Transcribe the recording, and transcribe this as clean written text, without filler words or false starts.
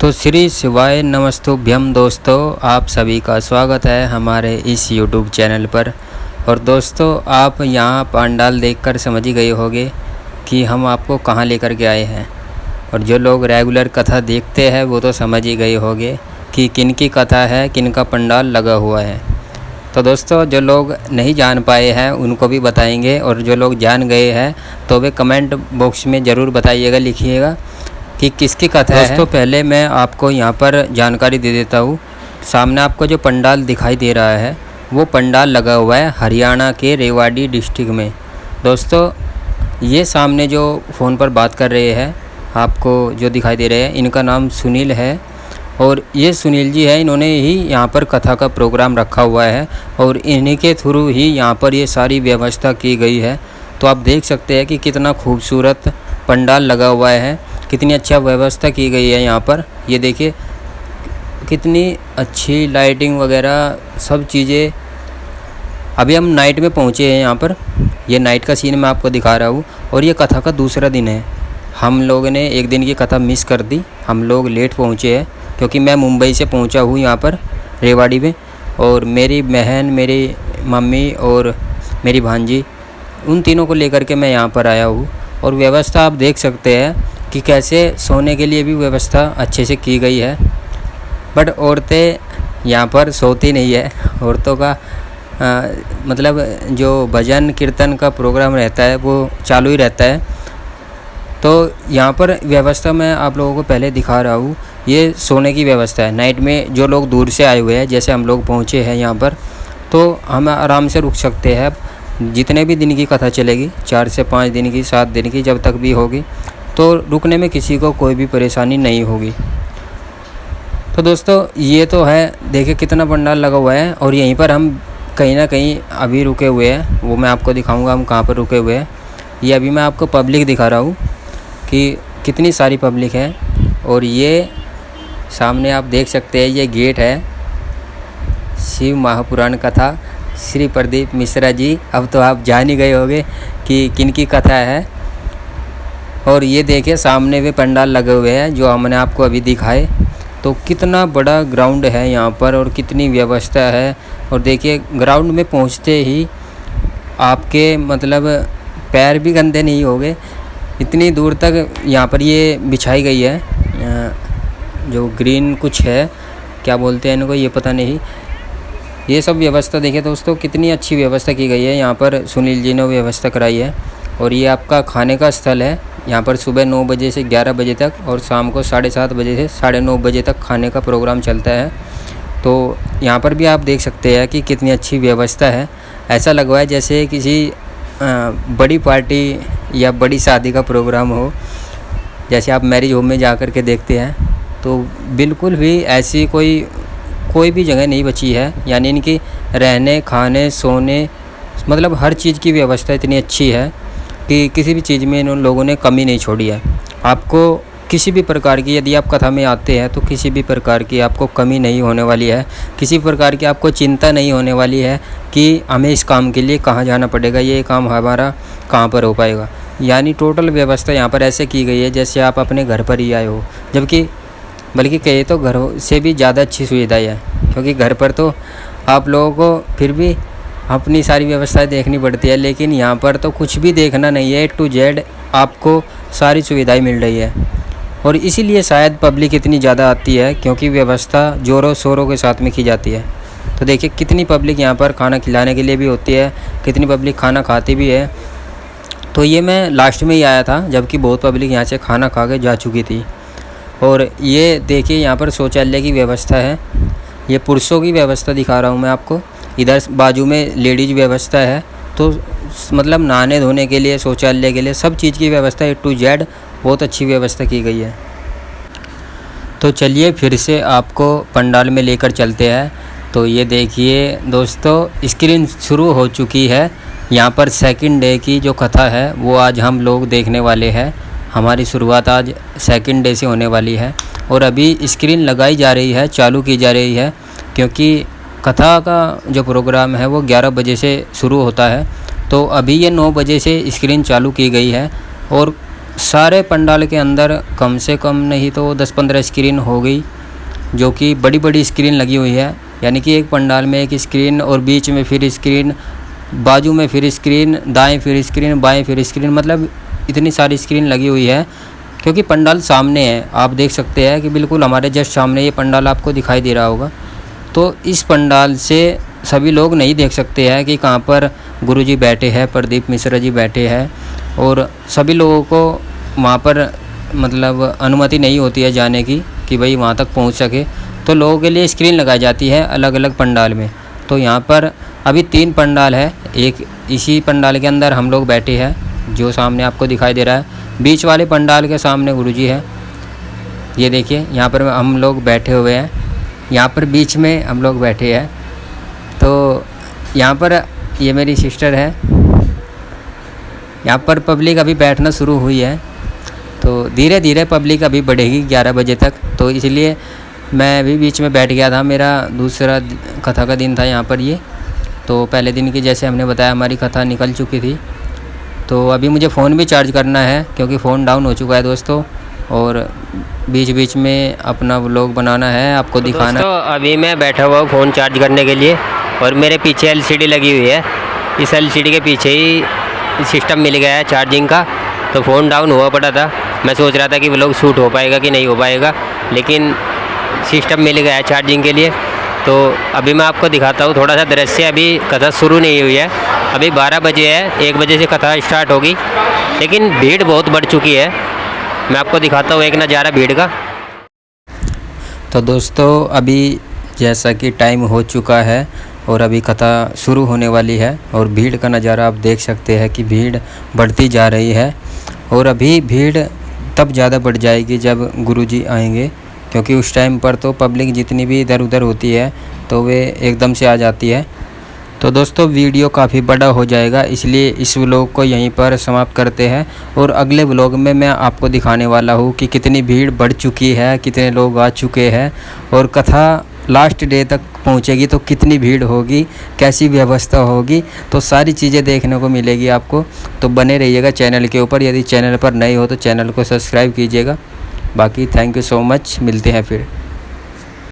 तो श्री शिवाय नमस्तुभ्यम दोस्तों, आप सभी का स्वागत है हमारे इस यूट्यूब चैनल पर। और दोस्तों, आप यहाँ पंडाल देखकर समझ ही गए होंगे कि हम आपको कहाँ लेकर के आए हैं। और जो लोग रेगुलर कथा देखते हैं वो तो समझ ही गए होंगे कि किन की कथा है, किन का पंडाल लगा हुआ है। तो दोस्तों, जो लोग नहीं जान पाए हैं उनको भी बताएंगे, और जो लोग जान गए हैं तो वे कमेंट बॉक्स में ज़रूर बताइएगा, लिखिएगा कि किसकी कथा है। दोस्तों, पहले मैं आपको यहाँ पर जानकारी दे देता हूँ। सामने आपको जो पंडाल दिखाई दे रहा है वो पंडाल लगा हुआ है हरियाणा के रेवाड़ी डिस्ट्रिक्ट में। दोस्तों, ये सामने जो फ़ोन पर बात कर रहे हैं, आपको जो दिखाई दे रहे हैं, इनका नाम सुनील है। और ये सुनील जी है, इन्होंने ही यहाँ पर कथा का प्रोग्राम रखा हुआ है और इन्हीं के थ्रू ही यहाँ पर ये सारी व्यवस्था की गई है। तो आप देख सकते हैं कि कितना खूबसूरत पंडाल लगा हुआ है, कितनी अच्छा व्यवस्था की गई है यहाँ पर। ये देखिए कितनी अच्छी लाइटिंग वगैरह सब चीज़ें। अभी हम नाइट में पहुँचे हैं यहाँ पर, ये नाइट का सीन मैं आपको दिखा रहा हूँ। और ये कथा का दूसरा दिन है। हम लोगों ने एक दिन की कथा मिस कर दी, हम लोग लेट पहुँचे हैं क्योंकि मैं मुंबई से पहुँचा हूँ यहाँ पर रेवाड़ी में। और मेरी बहन, मेरी मम्मी और मेरी भांजी, उन तीनों को लेकर के मैं यहाँ पर आया हूँ। और व्यवस्था आप देख सकते हैं कि कैसे सोने के लिए भी व्यवस्था अच्छे से की गई है। बट औरतें यहाँ पर सोती नहीं है। औरतों का मतलब जो भजन कीर्तन का प्रोग्राम रहता है वो चालू ही रहता है। तो यहाँ पर व्यवस्था मैं आप लोगों को पहले दिखा रहा हूँ। ये सोने की व्यवस्था है। नाइट में जो लोग दूर से आए हुए हैं, जैसे हम लोग पहुँचे हैं यहाँ पर, तो हम आराम से रुक सकते हैं। जितने भी दिन की कथा चलेगी, 4 से 5 दिन की, 7 दिन की, जब तक भी होगी, तो रुकने में किसी को कोई भी परेशानी नहीं होगी। तो दोस्तों, ये तो है, देखिए कितना पंडाल लगा हुआ है। और यहीं पर हम कहीं ना कहीं अभी रुके हुए हैं, वो मैं आपको दिखाऊंगा हम कहाँ पर रुके हुए हैं। ये अभी मैं आपको पब्लिक दिखा रहा हूँ कि कितनी सारी पब्लिक है। और ये सामने आप देख सकते हैं, ये गेट है शिव महापुराण कथा श्री प्रदीप मिश्रा जी। अब तो आप जान ही गए होंगे कि किन की कथा है। और ये देखिए सामने वे पंडाल लगे हुए हैं जो हमने आपको अभी दिखाए। तो कितना बड़ा ग्राउंड है यहाँ पर और कितनी व्यवस्था है। और देखिए ग्राउंड में पहुँचते ही आपके मतलब पैर भी गंदे नहीं होंगे, इतनी दूर तक यहाँ पर ये बिछाई गई है। जो ग्रीन कुछ है, क्या बोलते हैं इनको, ये पता नहीं। ये सब व्यवस्था देखिए दोस्तों, कितनी अच्छी व्यवस्था की गई है। यहाँ पर सुनील जी ने व्यवस्था कराई है। और ये आपका खाने का स्थल है। यहाँ पर सुबह 9 बजे से 11 बजे तक और शाम को 7:30 बजे से 9:30 बजे तक खाने का प्रोग्राम चलता है। तो यहाँ पर भी आप देख सकते हैं कि कितनी अच्छी व्यवस्था है। ऐसा लग रहा है जैसे किसी बड़ी पार्टी या बड़ी शादी का प्रोग्राम हो, जैसे आप मैरिज होम में जा कर के देखते हैं। तो बिल्कुल भी ऐसी कोई भी जगह नहीं बची है। यानी इनकी रहने, खाने, सोने, मतलब हर चीज़ की व्यवस्था इतनी अच्छी है कि किसी भी चीज़ में इन लोगों ने कमी नहीं छोड़ी है। आपको किसी भी प्रकार की, यदि आप कथा में आते हैं तो किसी भी प्रकार की आपको कमी नहीं होने वाली है। किसी प्रकार की आपको चिंता नहीं होने वाली है कि हमें इस काम के लिए कहाँ जाना पड़ेगा, ये काम हमारा कहाँ पर हो पाएगा। यानी टोटल व्यवस्था यहाँ पर ऐसे की गई है जैसे आप अपने घर पर ही आए हो। जबकि बल्कि कहे तो घरों से भी ज़्यादा अच्छी सुविधाएँ हैं, क्योंकि घर पर तो आप लोगों को फिर भी अपनी सारी व्यवस्थाएं देखनी पड़ती है, लेकिन यहाँ पर तो कुछ भी देखना नहीं है। A to Z आपको सारी सुविधाएं मिल रही है। और इसीलिए शायद पब्लिक इतनी ज़्यादा आती है, क्योंकि व्यवस्था ज़ोरों शोरों के साथ में की जाती है। तो देखिए कितनी पब्लिक यहाँ पर खाना खिलाने के लिए भी होती है, कितनी पब्लिक खाना खाती भी है। तो ये मैं लास्ट में ही आया था, जबकि बहुत पब्लिक यहाँ से खाना खा के जा चुकी थी। और ये देखिए यहाँ पर शौचालय की व्यवस्था है। ये पुरुषों की व्यवस्था दिखा रहा हूँ मैं आपको। इधर बाजू में लेडीज व्यवस्था है। तो मतलब नहाने धोने के लिए, शौचालय के लिए, सब चीज़ की व्यवस्था A to Z बहुत अच्छी व्यवस्था की गई है। तो चलिए फिर से आपको पंडाल में लेकर चलते हैं। तो ये देखिए दोस्तों, स्क्रीन शुरू हो चुकी है। यहाँ पर सेकंड डे की जो कथा है वो आज हम लोग देखने वाले हैं। हमारी शुरुआत आज सेकंड डे से होने वाली है। और अभी स्क्रीन लगाई जा रही है, चालू की जा रही है, क्योंकि कथा का जो प्रोग्राम है वो 11 बजे से शुरू होता है। तो अभी ये 9 बजे से स्क्रीन चालू की गई है। और सारे पंडाल के अंदर कम से कम नहीं तो 10-15 स्क्रीन हो गई, जो कि बड़ी बड़ी स्क्रीन लगी हुई है। यानी कि एक पंडाल में एक स्क्रीन और बीच में फिर स्क्रीन, बाजू में फिर स्क्रीन, दाएं फिर स्क्रीन, बाएं फिर स्क्रीन, मतलब इतनी सारी स्क्रीन लगी हुई है। क्योंकि पंडाल सामने है, आप देख सकते हैं कि बिल्कुल हमारे जस्ट सामने ये पंडाल आपको दिखाई दे रहा होगा। तो इस पंडाल से सभी लोग नहीं देख सकते हैं कि कहाँ पर गुरुजी बैठे हैं, प्रदीप मिश्रा जी बैठे हैं, और सभी लोगों को वहाँ पर मतलब अनुमति नहीं होती है जाने की कि भाई वहाँ तक पहुँच सके। तो लोगों के लिए स्क्रीन लगाई जाती है अलग अलग पंडाल में। तो यहाँ पर अभी 3 पंडाल है, एक इसी पंडाल के अंदर हम लोग बैठे हैं जो सामने आपको दिखाई दे रहा है। बीच वाले पंडाल के सामने गुरुजी है, ये देखिए यहाँ पर हम लोग बैठे हुए हैं, यहाँ पर बीच में हम लोग बैठे हैं। तो यहाँ पर ये मेरी सिस्टर है, यहाँ पर पब्लिक अभी बैठना शुरू हुई है। तो धीरे धीरे पब्लिक अभी बढ़ेगी 11 बजे तक, तो इसलिए मैं भी बीच में बैठ गया था। मेरा दूसरा कथा का दिन था यहाँ पर ये। तो पहले दिन की जैसे हमने बताया हमारी कथा निकल चुकी थी। तो अभी मुझे फ़ोन भी चार्ज करना है क्योंकि फ़ोन डाउन हो चुका है दोस्तों, और बीच बीच में अपना व्लॉग बनाना है, आपको दिखाना। तो अभी मैं बैठा हुआ हूँ फ़ोन चार्ज करने के लिए, और मेरे पीछे एलसीडी लगी हुई है। इस एलसीडी के पीछे ही सिस्टम मिल गया है चार्जिंग का। तो फ़ोन डाउन हुआ पड़ा था, मैं सोच रहा था कि व्लॉग शूट हो पाएगा कि नहीं हो पाएगा, लेकिन सिस्टम मिल गया है चार्जिंग के लिए। तो अभी मैं आपको दिखाता हूँ थोड़ा सा दृश्य। अभी कथा शुरू नहीं हुई है, अभी 12 बजे है, 1 बजे से कथा स्टार्ट होगी, लेकिन भीड़ बहुत बढ़ चुकी है। मैं आपको दिखाता हूँ एक नज़ारा भीड़ का। तो दोस्तों अभी जैसा कि टाइम हो चुका है और अभी कथा शुरू होने वाली है, और भीड़ का नज़ारा आप देख सकते हैं कि भीड़ बढ़ती जा रही है। और अभी भीड़ तब ज़्यादा बढ़ जाएगी जब गुरुजी आएंगे, क्योंकि उस टाइम पर तो पब्लिक जितनी भी इधर उधर होती है तो वे एकदम से आ जाती है। तो दोस्तों वीडियो काफ़ी बड़ा हो जाएगा, इसलिए इस व्लॉग को यहीं पर समाप्त करते हैं। और अगले व्लॉग में मैं आपको दिखाने वाला हूँ कि कितनी भीड़ बढ़ चुकी है, कितने लोग आ चुके हैं, और कथा लास्ट डे तक पहुँचेगी तो कितनी भीड़ होगी, कैसी व्यवस्था होगी, तो सारी चीज़ें देखने को मिलेगी आपको। तो बने रहिएगा चैनल के ऊपर। यदि चैनल पर नए हो तो चैनल को सब्सक्राइब कीजिएगा। बाकी थैंक यू सो मच, मिलते हैं फिर।